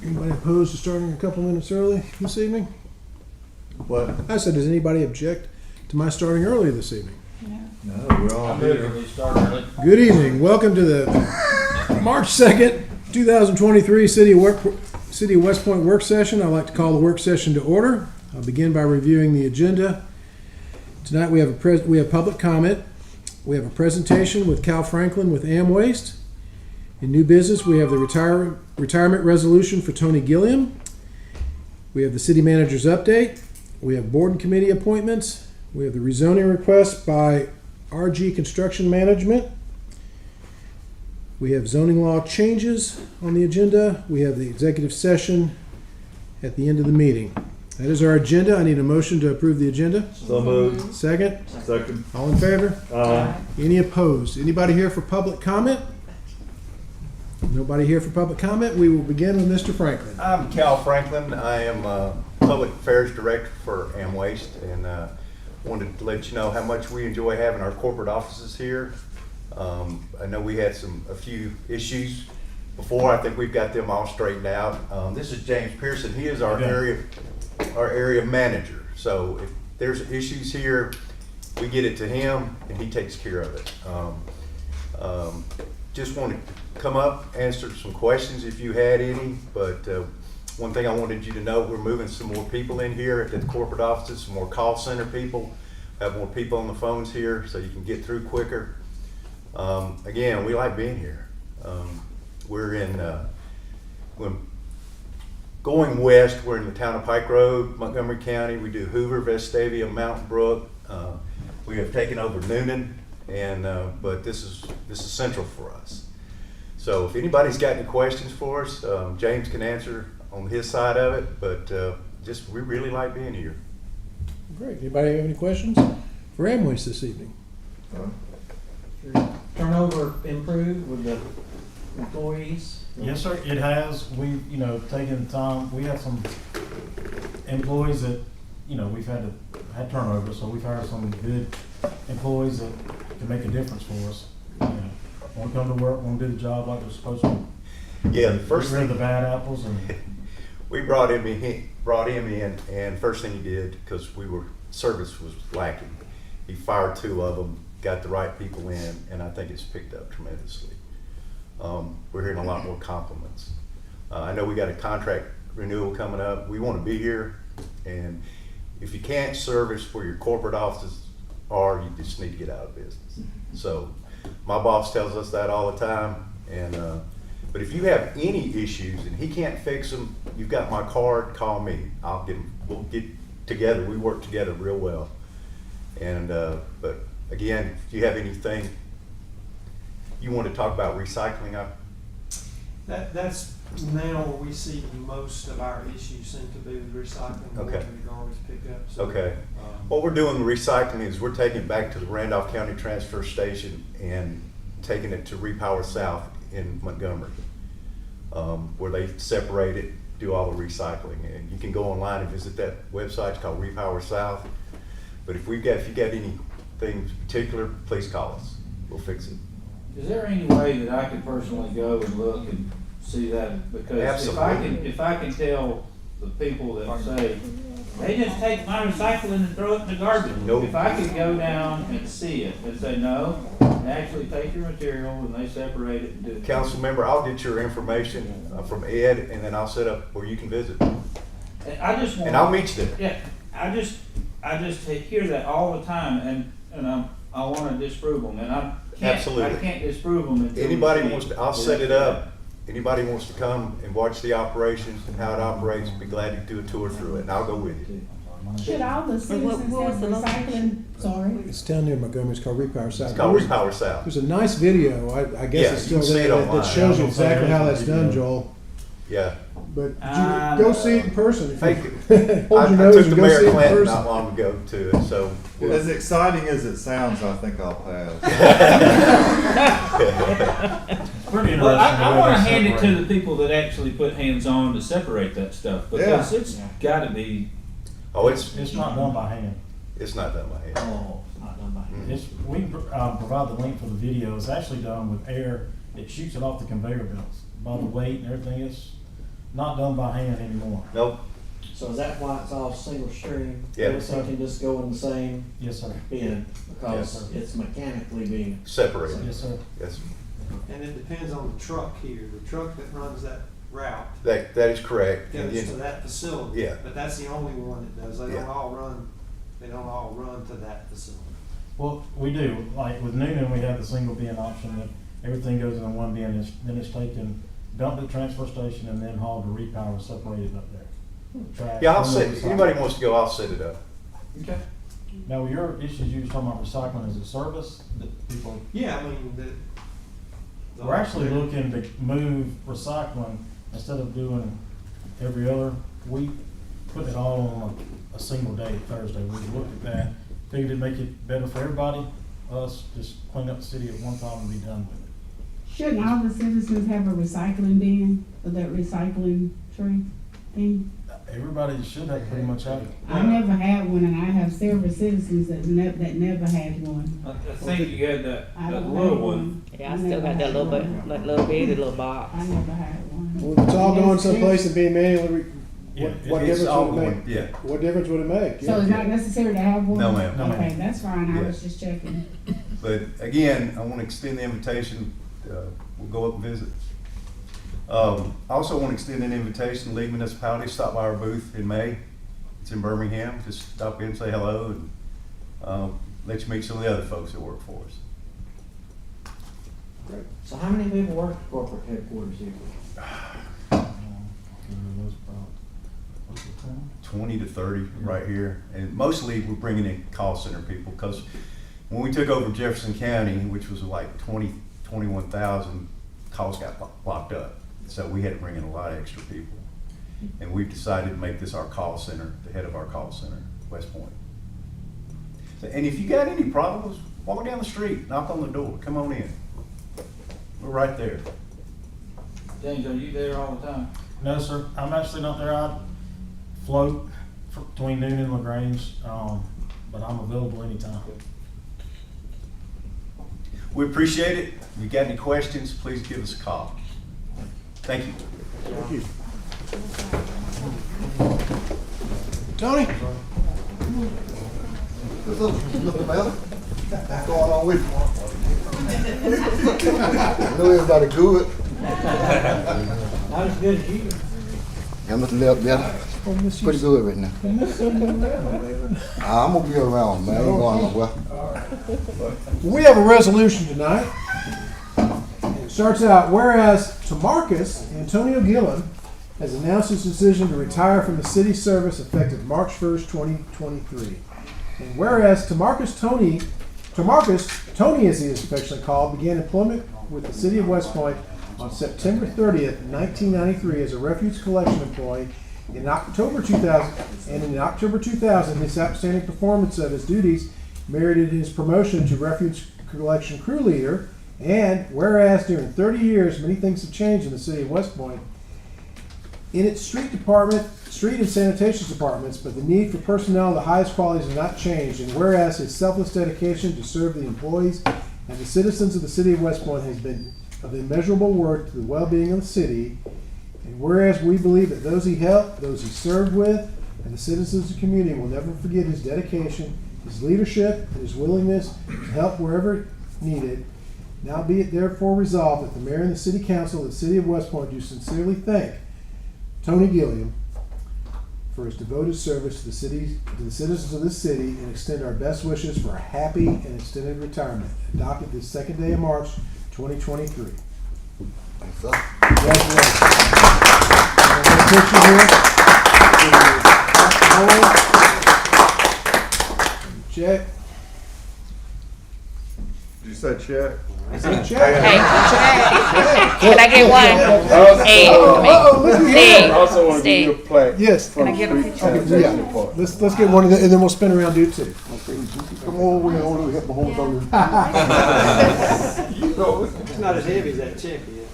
Anybody opposed to starting a couple minutes early this evening? What? I said, does anybody object to my starting early this evening? No, we're all I'm ready here. to start early. Good evening. Welcome to the March 2nd, 2023 City of West Point work session. I'd like to call the work session to order. I'll begin by reviewing the agenda. Tonight we have public comment. We have a presentation with Cal Franklin with AmWaste. In new business, we have the retirement resolution for Tony Gilliam. We have the city manager's update. We have board and committee appointments. We have the rezoning request by RG Construction Management. We have zoning law changes on the agenda. We have the executive session at the end of the meeting. That is our agenda. I need a motion to approve the agenda. So moved. Second? Second. All in favor? Any opposed? Anybody here for public comment? Nobody here for public comment. We will begin with Mr. Franklin. I'm Cal Franklin. I am Public Affairs Director for AmWaste, and wanted to let you know how much we enjoy having our corporate offices here. I know we had a few issues before. I think we've got them all straightened out. This is James Pearson. He is our area manager. So if there's issues here, we get it to him, and he takes care of it. Just wanted to come up, answer some questions if you had any, but one thing I wanted you to know, we're moving some more people in here at the corporate offices, some more call center people, have more people on the phones here so you can get through quicker. Again, we like being here. We're going west, we're in the town of Pike Road, Montgomery County. We do Hoover, Vestavia, Mountain Brook. We have taken over Noonan, and but this is central for us. So if anybody's got any questions for us, James can answer on his side of it, but we really like being here. Great. Anybody have any questions for AmWaste this evening? Turnover improved with the employees? Yes, sir, it has. We've, taken the time, we have some employees that, we've had turnover, so we've hired some good employees that can make a difference for us. Want to come to work, want to do the job like they're supposed to. Yeah, the first Get rid of thing the bad apples and. we brought him in, and first thing he did, because service was lacking, he fired 2 of them, got the right people in, and I think it's picked up tremendously. We're hearing a lot more compliments. I know we got a contract renewal coming up. We want to be here, and if you can't service where your corporate offices are, you just need to get out of business. So my boss tells us that all the time, and but if you have any issues and he can't fix them, you've got my card, call me. We'll get together. We work together real well. And but again, if you have anything you want to talk about recycling, That's now where we see most of our issues seem to be with recycling. Okay. And the garbage pickup. So, okay. What we're doing with recycling is we're taking it back to the Randolph County Transfer Station and taking it to Repower South in Montgomery, where they separate it, do all the recycling. And you can go online and visit that website. It's called Repower South. But if you got anything particular, please call us. We'll fix it. Is there any way that I could personally go and look and see that? Because Absolutely. if I can tell the people that say, they just take my recycling and throw it in the garbage. Nope. If I could go down and see it and say, no, they actually take your material and they separate it and do it. Council member, I'll get your information from Ed, and then I'll set up where you can visit. And I just want. And I'll meet you there. Yeah, I just hear that all the time, and I want to disprove them, and I Absolutely. can't disprove them until. Anybody wants to, I'll set it up. Anybody wants to come and watch the operations and how it operates, be glad to do a tour through it, and I'll go with you. Should all the citizens what was have the recycling, sorry? It's down near Montgomery. It's called Repower South. It's called Repower South. There's a nice video. I guess Yeah, it's you still can see there it that online. shows you Yeah, exactly how that's video. done, Joel. Yeah. But I go know. see it in person. If Hey, you hold I your nose took and the go Mayor see it in Clinton person. not long ago to it, so. As exciting as it sounds, I think I'll pass. Pretty interesting. Well, I the way want to they hand it to separate. the people that actually put hands on to separate that stuff, because it's got to be. Oh, it's It's not done by hand. not that way. Oh, not done by hand. It's, we can provide the link for the video. It's actually done with air. It shoots it off the conveyor belts. By the weight and everything, not done by hand anymore. Nope, So is that why it's all single stream? Yeah. Everything can just go in the same Yes, sir. bin Yes, because sir. it's mechanically being. separated, Yes, sir. yes. And it depends on the truck here. The truck that runs that route That is correct. And goes to then- that facility. Yeah. But that's the only one that does. They Yeah. don't all run to that facility. Well, we do, like with Noonan, we have the single bin option that everything goes in one bin, then it's taken, dumped at the transfer station and then hauled to repower, separated up there. Trash, Yeah, I'll window set, recycling. anybody wants to go, I'll set it up. Okay. Now, your issues you was talking about recycling, is it service that people, Yeah, I mean, the. we're actually looking to move recycling, instead of doing every other week, putting it all on a single day, Thursday. We looked at that, figured it'd make it better for everybody, us, just clean up the city at one time and be done with it. Shouldn't all the citizens have a recycling bin for that recycling tree thing? Everybody should have pretty much had it. I never had one, and I have several citizens that never had one. I think you had that I don't little have one. Yeah, I still got that little bit, that little bitty little box. I never had one. Well, if it's all going someplace and being manually, Yeah, what It's difference all would it going- make? Yeah. What difference would it make? So it's not necessary to have one? No, ma'am. No, ma'am. Okay, that's fine, I Yeah. was just checking. But again, I want to extend the invitation, we'll go up and visit. I also want to extend an invitation to League Municipality, stop by our booth in May. It's in Birmingham, just stop in, say hello, and let you meet some of the other folks that work for us. So how many people work at corporate headquarters here? What's the time? 20 to 30 right here, and mostly we're bringing in call center people, because when we took over Jefferson County, which was like 21,000, calls got locked up, so we had to bring in a lot of extra people, and we've decided to make this our call center, the head of our call center, West Point. And if you got any problems, walk down the street, knock on the door, come on in, we're right there. James, are you there all the time? No, sir, I'm actually not there. I float between Noonan and LaGrange, but I'm available anytime. We appreciate it. If you got any questions, please give us a call. Thank you. Thank you. Tony? Look, man, what's going on with you? I know everybody good. Not as good as you. I'm looking a little better. Pretty good right now. I'm gonna be around, man. I ain't going nowhere. We have a resolution tonight. It starts out, whereas Tamarcus Antonio Gillen has announced his decision to retire from the city service effective March 1st, 2023. And whereas Tamarcus Tony as he is affectionately called, began employment with the city of West Point on September 30th, 1993 as a refuse collection employee. In October 2000, his outstanding performance of his duties merited his promotion to refuse collection crew leader. And whereas during 30 years, many things have changed in the city of West Point, in its street and sanitation departments, but the need for personnel of the highest qualities has not changed. And whereas his selfless dedication to serve the employees and the citizens of the city of West Point has been of immeasurable worth to the well-being of the city. And whereas we believe that those he helped, those he served with, and the citizens of the community will never forget his dedication, his leadership, and his willingness to help wherever needed. Now be it therefore resolved that the mayor and the city council of the city of West Point do sincerely thank Tony Gilliam for his devoted service to the citizens of this city, and extend our best wishes for a happy and extended retirement. Adopted this second day of March, 2023. Thanks, sir. Congratulations. And a picture here. Check. Did you say check? Check. Hey, can I get one? Hey, Uh-oh, look at Steve, here. Also want to give you a Steve, plaque Yes. can I get a picture? Okay, yeah. Let's get one of the, and then we'll spin around, do two. Come over here, hold help my home something. It's not as heavy as that check is.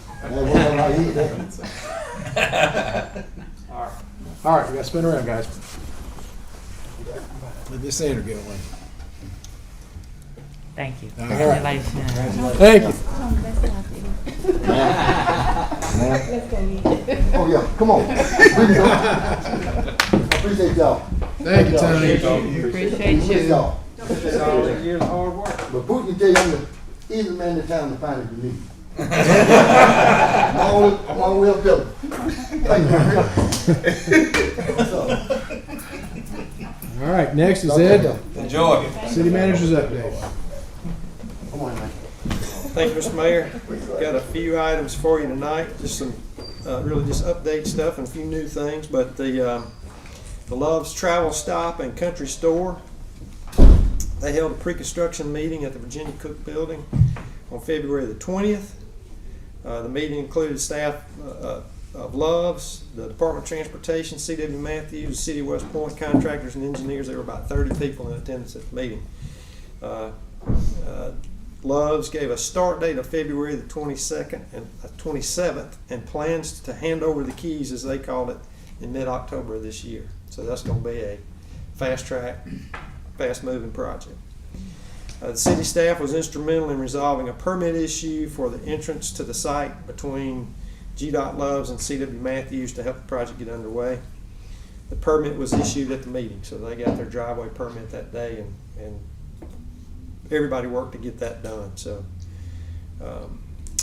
All right. All right, we gotta spin around, guys. Let this Sandra get one. Thank you. All right. Congratulations. Thank you. Oh, that's not it. Ma'am? Let's go eat. Oh, yeah, come on. We can go. I appreciate y'all. Thank you, Tony. Appreciate Miss you. y'all. Years of hard work. But Putin can tell you I'm the easiest man in town to find if you need. I'm all way up there. Thank you. What's up? All right, next is Ed, Enjoy. city manager's update. Come on, man. Thank you, Mr. Mayor. Got a few items for you tonight, just some, really just update stuff and a few new things, but the Love's Travel Stop and Country Store, they held a pre-construction meeting at the Virginia Cook Building on February the 20th. The meeting included staff of Love's, the Department of Transportation, C.W. Matthews, City of West Point, contractors and engineers. There were about 30 people in attendance at the meeting. Love's gave a start date of February the 22nd and 27th, and plans to hand over the keys, as they called it, in mid-October of this year. So that's going to be a fast-track, fast-moving project. The city staff was instrumental in resolving a permit issue for the entrance to the site between GDOT Love's and C.W. Matthews to help the project get underway. The permit was issued at the meeting, so they got their driveway permit that day, and everybody worked to get that done. So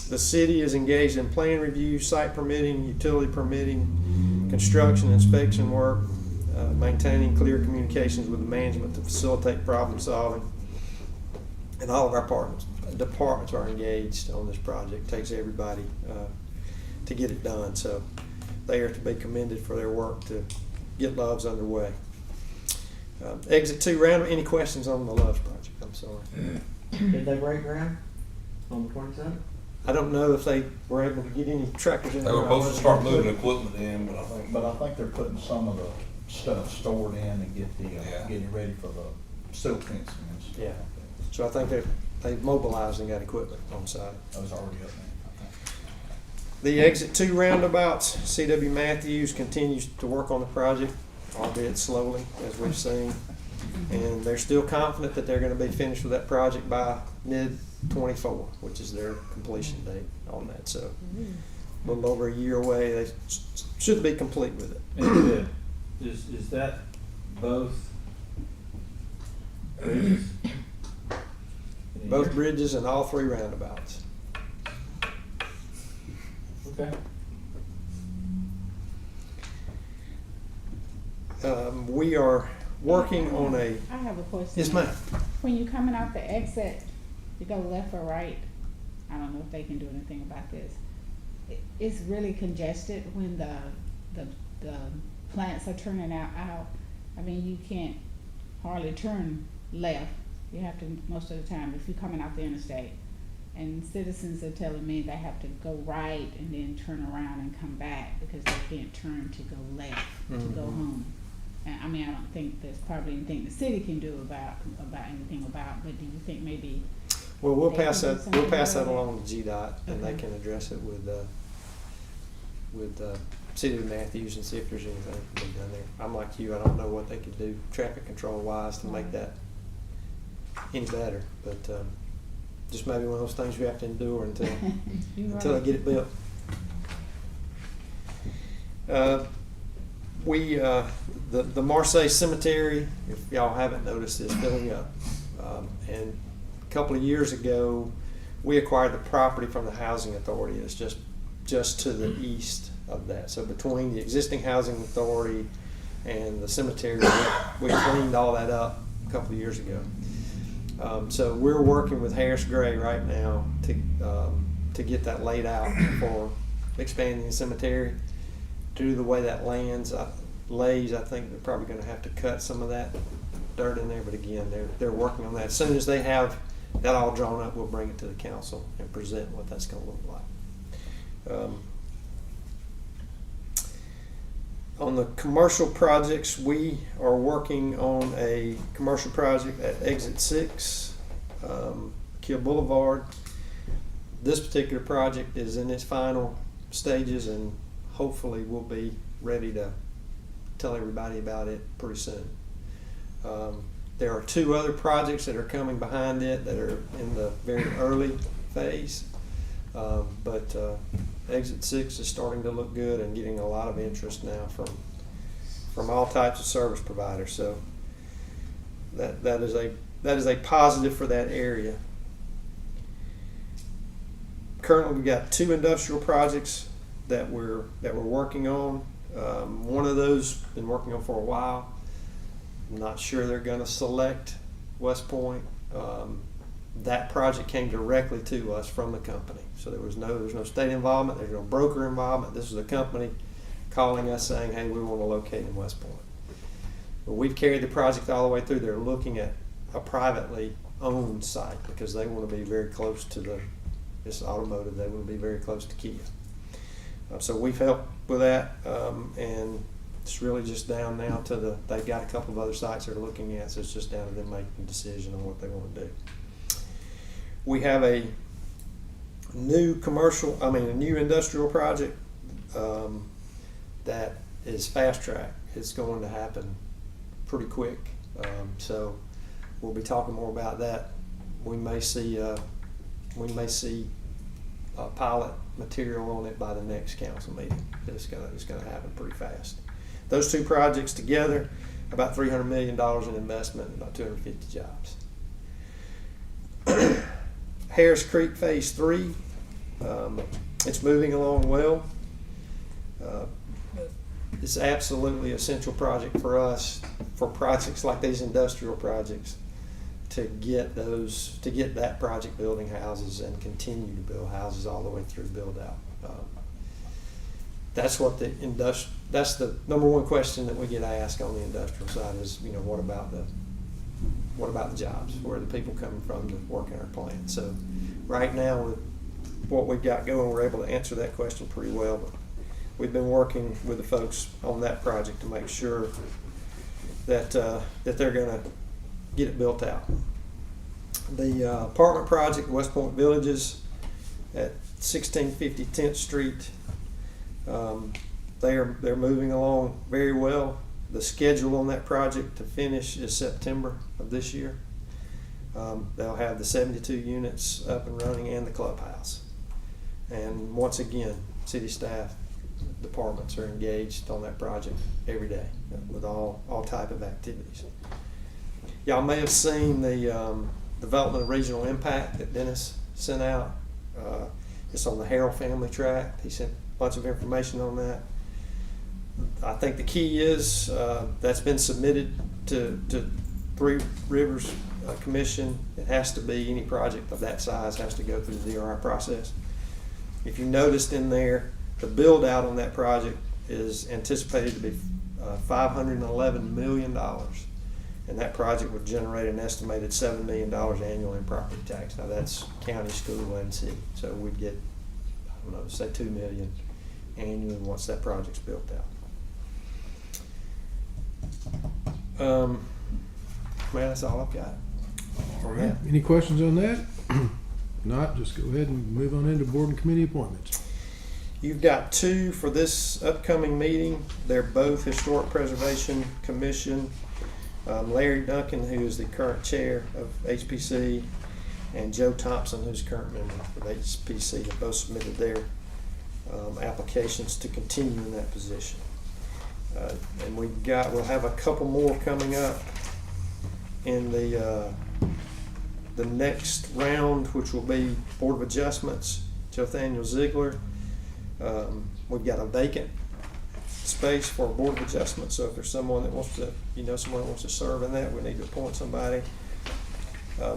the city is engaged in plan review, site permitting, utility permitting, construction, inspection work, maintaining clear communications with the management to facilitate problem solving. And all of our departments are engaged on this project. It takes everybody to get it done. So they are to be commended for their work to get Love's underway. Exit 2 round. Any questions on the Love's project? I'm sorry. Did they break ground on the 27th? I don't know if they were able to get any tractors in They there. were supposed to start moving equipment in, but I think. But I think they're putting some of the stuff stored in and Yeah. getting ready for the silk fencing and stuff. Yeah. So I think they've mobilized and got equipment on site. That was already up there, I think. The Exit 2 roundabouts, C.W. Matthews continues to work on the project, albeit slowly, as we've seen. And they're still confident that they're going to be finished with that project by mid-24, which is their completion date on that. So a little over a year away, they should be complete with it. And is that both bridges? Both bridges and all 3 roundabouts. Okay. We are working on a. I have a question. Yes, ma'am. When you're coming out the exit, you go left or right. I don't know if they can do anything about this. It's really congested when the plants are turning out. I mean, you can't hardly turn left. You have to most of the time if you're coming out the interstate. And citizens are telling me they have to go right and then turn around and come back because they can't turn to go left to go home. And I mean, I don't think there's probably anything the city can do about anything about. But do you think maybe? Well, we'll they pass can do that. something We'll pass that about it? along to GDOT, and they Okay. can address it with City of Matthews and see if there's anything that can be done there. I'm like you. I don't know what they could do traffic control wise to make that any better, but just maybe one of those things we have to endure until You're until right. they get it built. The Marseille Cemetery, if y'all haven't noticed, is filling up. And a couple of years ago, we acquired the property from the Housing Authority. It's just to the east of that. So between the existing Housing Authority and the cemetery, we cleaned all that up a couple of years ago. So we're working with Harris Gray right now to get that laid out for expanding the cemetery. Due to the way that lays, I think they're probably going to have to cut some of that dirt in there. But again, they're working on that. As soon as they have that all drawn up, we'll bring it to the council and present what that's going to look like. On the commercial projects, we are working on a commercial project at Exit 6, Kill Boulevard. This particular project is in its final stages, and hopefully we'll be ready to tell everybody about it pretty soon. There are 2 other projects that are coming behind it that are in the very early phase. But exit 6 is starting to look good and getting a lot of interest now from all types of service providers. So that is a positive for that area. Currently, we've got 2 industrial projects that we're working on. One of those been working on for a while. I'm not sure they're going to select West Point. That project came directly to us from the company, so there's no state involvement. There's no broker involvement. This is a company calling us saying, "Hey, we want to locate in West Point." But we've carried the project all the way through. They're looking at a privately owned site because they want to be very close to this automotive. They want to be very close to Kia. So we've helped with that, and it's really just down now to they've got a couple of other sites they're looking at, so it's just down to them making a decision on what they want to do. We have a new industrial project that is fast track. It's going to happen pretty quick. So we'll be talking more about that. We may see pilot material on it by the next council meeting. It's gonna happen pretty fast. Those 2 projects together, about $300 million in investment, and about 250 jobs. Harris Creek Phase 3, it's moving along well. It's absolutely an essential project for us, for projects like these industrial projects, to get that project building houses and continue to build houses all the way through build out. That's the number one question that we get asked on the industrial side is, what about the jobs? Where are the people coming from to work in our plant? So right now with what we've got going, we're able to answer that question pretty well. But we've been working with the folks on that project to make sure that they're going to get it built out. The apartment project, West Point Villages at 1650 10th Street, they're moving along very well. The schedule on that project to finish is September of this year. They'll have the 72 units up and running and the clubhouse. And once again, city staff, departments are engaged on that project every day with all type of activities. Y'all may have seen the Development of Regional Impact that Dennis sent out. It's on the Harrell Family Tract. He sent a bunch of information on that. I think the key is that's been submitted to Three Rivers Commission. It has to be, any project of that size has to go through the DRI process. If you noticed in there, the build out on that project is anticipated to be $511 million. And that project would generate an estimated $7 million annually in property tax. Now that's county, school, and city. So we'd get, say $2 million annually once that project's built out. That's all I've got. All right. Any questions on that? Not, just go ahead and move on into board and committee appointments. You've got 2 for this upcoming meeting. They're both Historic Preservation Commission. Larry Duncan, who is the current chair of HPC, and Joe Thompson, who's current member of HPC, have both submitted their applications to continue in that position. And we'll have a couple more coming up in the next round, which will be Board of Adjustments. Jothaniel Ziegler. We've got a vacant space for a Board of Adjustment, so if there's someone that wants to serve in that, we need to appoint somebody.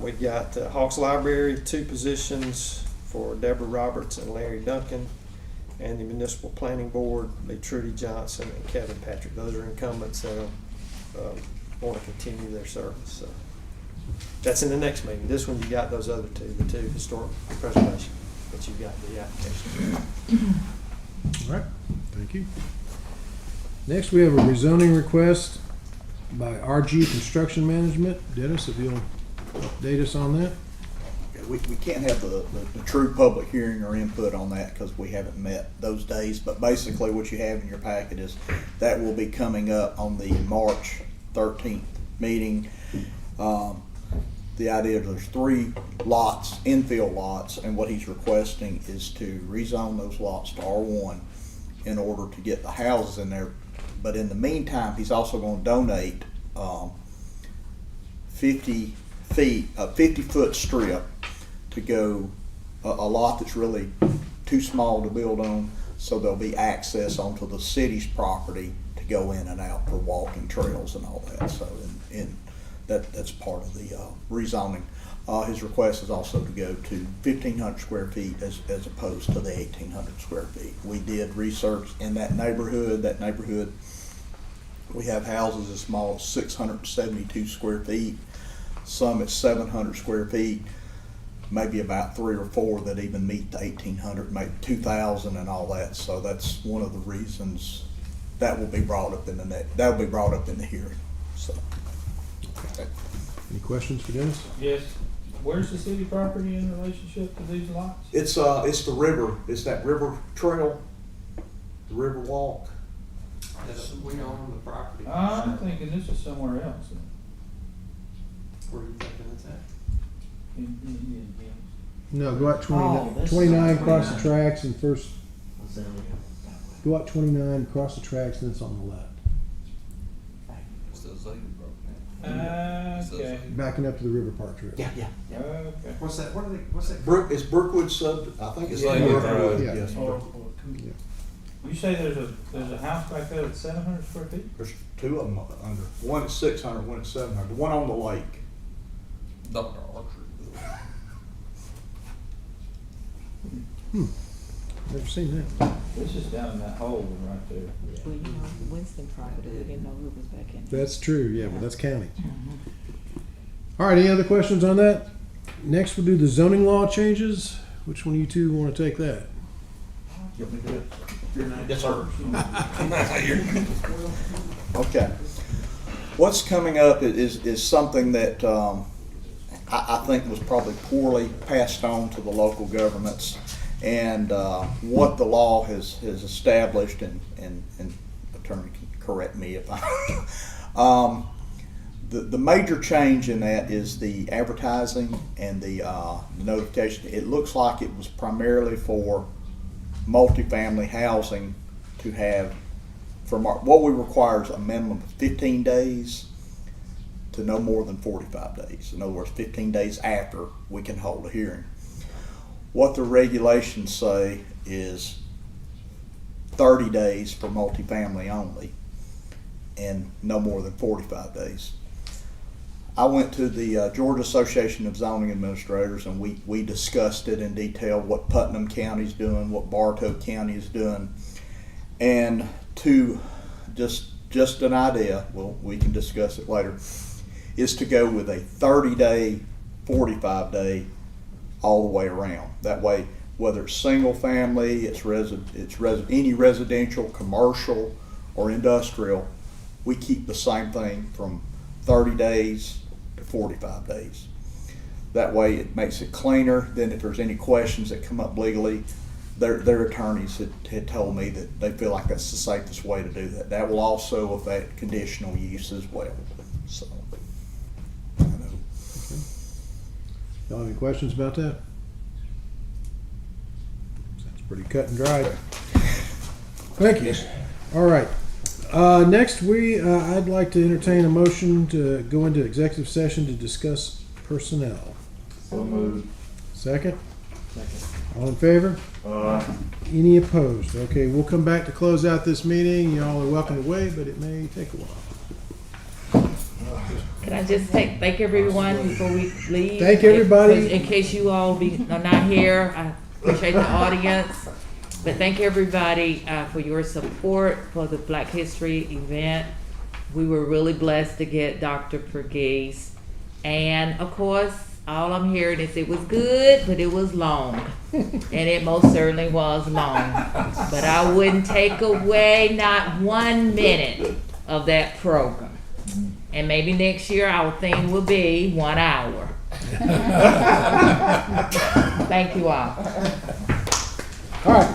We've got Hawks Library, 2 positions for Deborah Roberts and Larry Duncan, and the Municipal Planning Board, be Trudy Johnson and Kevin Patrick. Those are incumbents that want to continue their service. So that's in the next meeting. This one you got those other 2, the 2 Historic Preservation that you got the application. All right, thank you. Next, we have a rezoning request by RG Construction Management. Dennis, if you'll update us on that. We can't have the true public hearing or input on that because we haven't met those days. But basically what you have in your packet is that will be coming up on the March 13th meeting. the idea there's 3 lots, infill lots, and what he's requesting is to rezone those lots to R1 in order to get the houses in there. But in the meantime, he's also going to donate 50 feet, a 50-foot strip to go a lot that's really too small to build on, so there'll be access onto the city's property to go in and out for walking trails and all that. So that's part of the rezoning. His request is also to go to 1,500 square feet as opposed to the 1,800 square feet. We did research in that neighborhood. We have houses as small as 672 square feet, some at 700 square feet, maybe about 3 or 4 that even meet the 1,800, maybe 2,000 and all that. So that's one of the reasons that will be brought up in the hearing. So. Any questions for Dennis? Yes. Where's the city property in relationship to these lots? It's the river. It's that river trail, the river walk. We own the property. I'm thinking this is somewhere else. Where are you thinking it's at? In Indian Hills. No, go out Oh, this is 29 across the 29. tracks and first, go out 29 across the tracks and it's on the left. Still saying broke Okay. Backing up to the River Park Trail. Yeah. Okay. What's that? What's that? It's Brookwood sub. I think it's Yeah, Brookwood. yeah. Yes. You say there's a house back there that's 700 square feet? There's 2 of them under. One at 600, one at 700. The one on the lake. Dr. Archer. Never seen that. This is down in that hole right there. Well, you know, Winston property, we didn't know who was back in. That's true, yeah, but that's county. All right, any other questions on that? Next, we'll do the zoning law changes. Which one of you two want to take that? You want me to do it? Yes, sir. Okay. What's coming up is something that I think was probably poorly passed on to the local governments, and what the law has established, and attorney can correct me if I. The major change in that is the advertising and the notification. It looks like it was primarily for multifamily housing to have, what we require is a minimum of 15 days to no more than 45 days. In other words, 15 days after we can hold a hearing. What the regulations say is 30 days for multifamily only and no more than 45 days. I went to the Georgia Association of Zoning Administrators, and we discussed it in detail, what Putnam County's doing, what Bartow County is doing, and to just an idea, well, we can discuss it later, is to go with a 30-day, 45-day, all the way around. That way, whether it's single family, any residential, commercial, or industrial, we keep the same thing from 30 days to 45 days. That way it makes it cleaner. Then if there's any questions that come up legally, their attorneys had told me that they feel like that's the safest way to do that. That will also affect conditional use as well. So, I know. Y'all have any questions about that? Sounds pretty cut and dry. Thank you. All right. Next, I'd like to entertain a motion to go into executive session to discuss personnel. So moved. Second? All in favor? Any opposed? Okay, we'll come back to close out this meeting. Y'all are welcome to wait, but it may take a while. Can I just thank everyone before we leave? Thank everybody. In case you all are not here, I appreciate the audience. But thank everybody for your support for the Black History event. We were really blessed to get Dr. Pergese. And of course, all I'm hearing is it was good, but it was long. And it most certainly was long. But I wouldn't take away not 1 minute of that program. And maybe next year our theme will be 1 hour. Thank you all. All right.